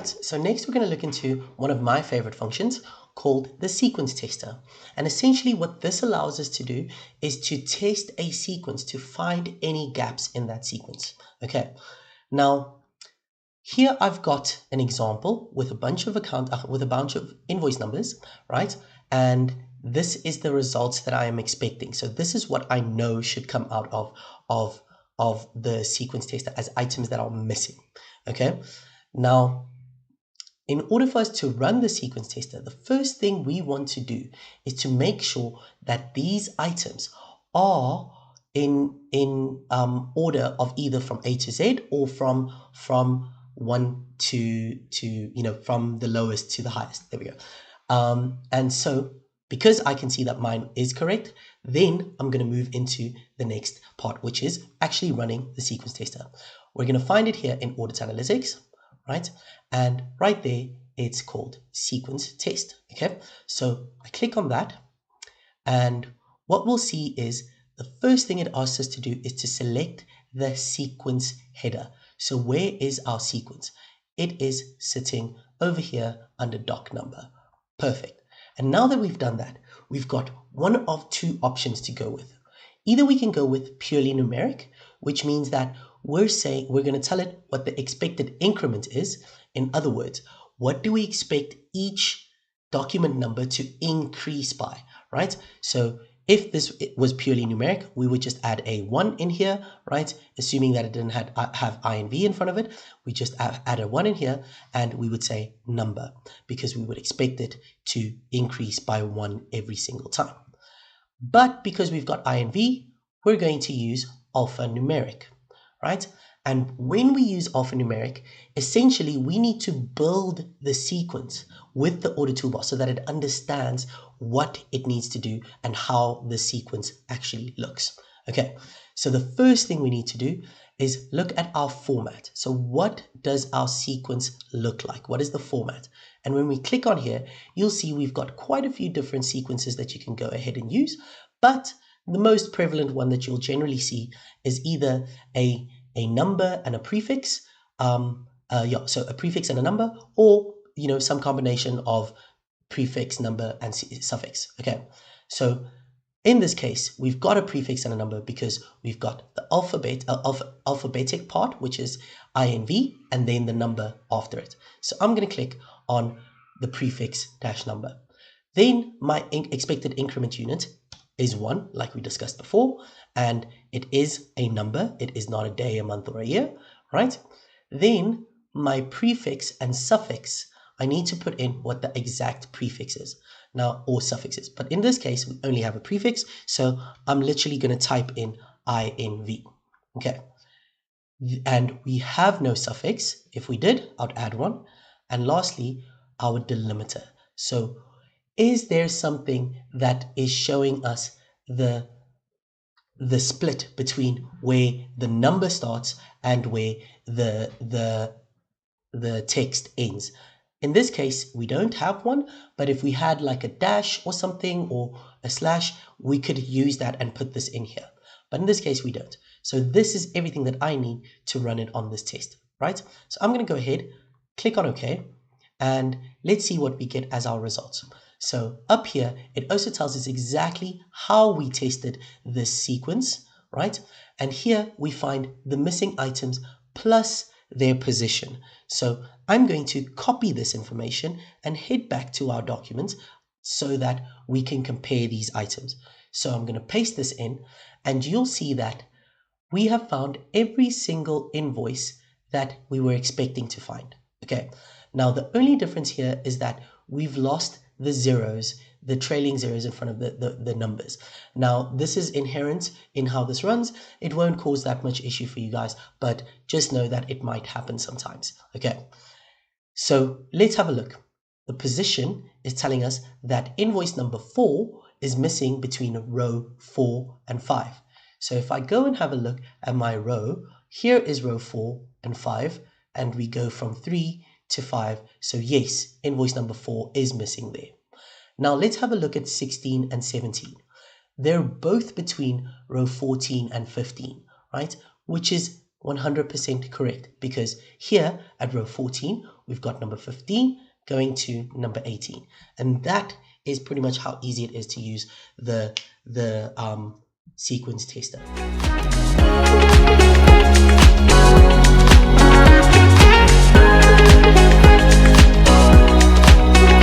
right, so next we're going to look into one of my favorite functions called the sequence tester. And essentially what this allows us to do is to test a sequence to find any gaps in that sequence. Okay, now here I've got an example with a bunch of invoice numbers, right? And this is the results that I am expecting. So this is what I know should come out of the sequence tester as items that are missing. Okay, now in order for us to run the sequence tester, the first thing we want to do is to make sure that these items are in order of either from A to Z or from 1 to from the lowest to the highest. There we go. And so because I can see that mine is correct, then I'm going to move into the next part, which is actually running the sequence tester. We're going to find it here in Audit Analytics, right? And right there, it's called sequence test. Okay, so I click on that, and what we'll see is the first thing it asks us to do is to select the sequence header. So where is our sequence? It is sitting over here under doc number. Perfect. And now that we've done that, we've got one of two options to go with. Either we can go with purely numeric, which means that we're going to tell it what the expected increment is. In other words, what do we expect each document number to increase by, right? So if this was purely numeric, we would just add a 1 in here, right? Assuming that it didn't have I and V in front of it, we just add a 1 in here, and we would say number, because we would expect it to increase by 1 every single time. But because we've got I and V, we're going to use alphanumeric, right? And when we use alphanumeric, essentially we need to build the sequence with the Audit Toolbar so that it understands what it needs to do and how the sequence actually looks. Okay, so the first thing we need to do is look at our format. So what does our sequence look like? What is the format? And when we click on here, you'll see we've got quite a few different sequences that you can go ahead and use, but the most prevalent one that you'll generally see is either a number and a prefix, so a prefix and a number, or some combination of prefix, number, and suffix. Okay, so in this case, we've got a prefix and a number because we've got the alphabetic part, which is I and V, and then the number after it. So I'm going to click on the prefix dash number. Then my expected increment unit is 1, like we discussed before, and it is a number. It is not a day, a month, or a year, right? Then my prefix and suffix, I need to put in what the exact prefix is now, or suffix is. But in this case, we only have a prefix, so I'm literally going to type in INV. Okay, and we have no suffix. If we did, I'd add one. And lastly, our delimiter. So is there something that is showing us the split between where the number starts and where the text ends? In this case, we don't have one, but if we had like a dash or something or a slash, we could use that and put this in here. But in this case, we don't. So this is everything that I need to run it on this test, right? So I'm going to go ahead, click on OK, and let's see what we get as our results. So up here, it also tells us exactly how we tested this sequence, right? And here we find the missing items plus their position. So I'm going to copy this information and head back to our document so that we can compare these items. So I'm going to paste this in, and you'll see that we have found every single invoice that we were expecting to find. Okay, now the only difference here is that we've lost the zeros, the trailing zeros in front of the numbers. Now, this is inherent in how this runs. It won't cause that much issue for you guys, but just know that it might happen sometimes. Okay, so let's have a look. The position is telling us that invoice number 4 is missing between row 4 and 5. So if I go and have a look at my row, here is row 4 and 5, and we go from 3 to 5. So yes, invoice number 4 is missing there. Now let's have a look at 16 and 17. They're both between row 14 and 15, right? Which is 100% correct, because here at row 14, we've got number 15 going to number 18. And that is pretty much how easy it is to use the sequence tester.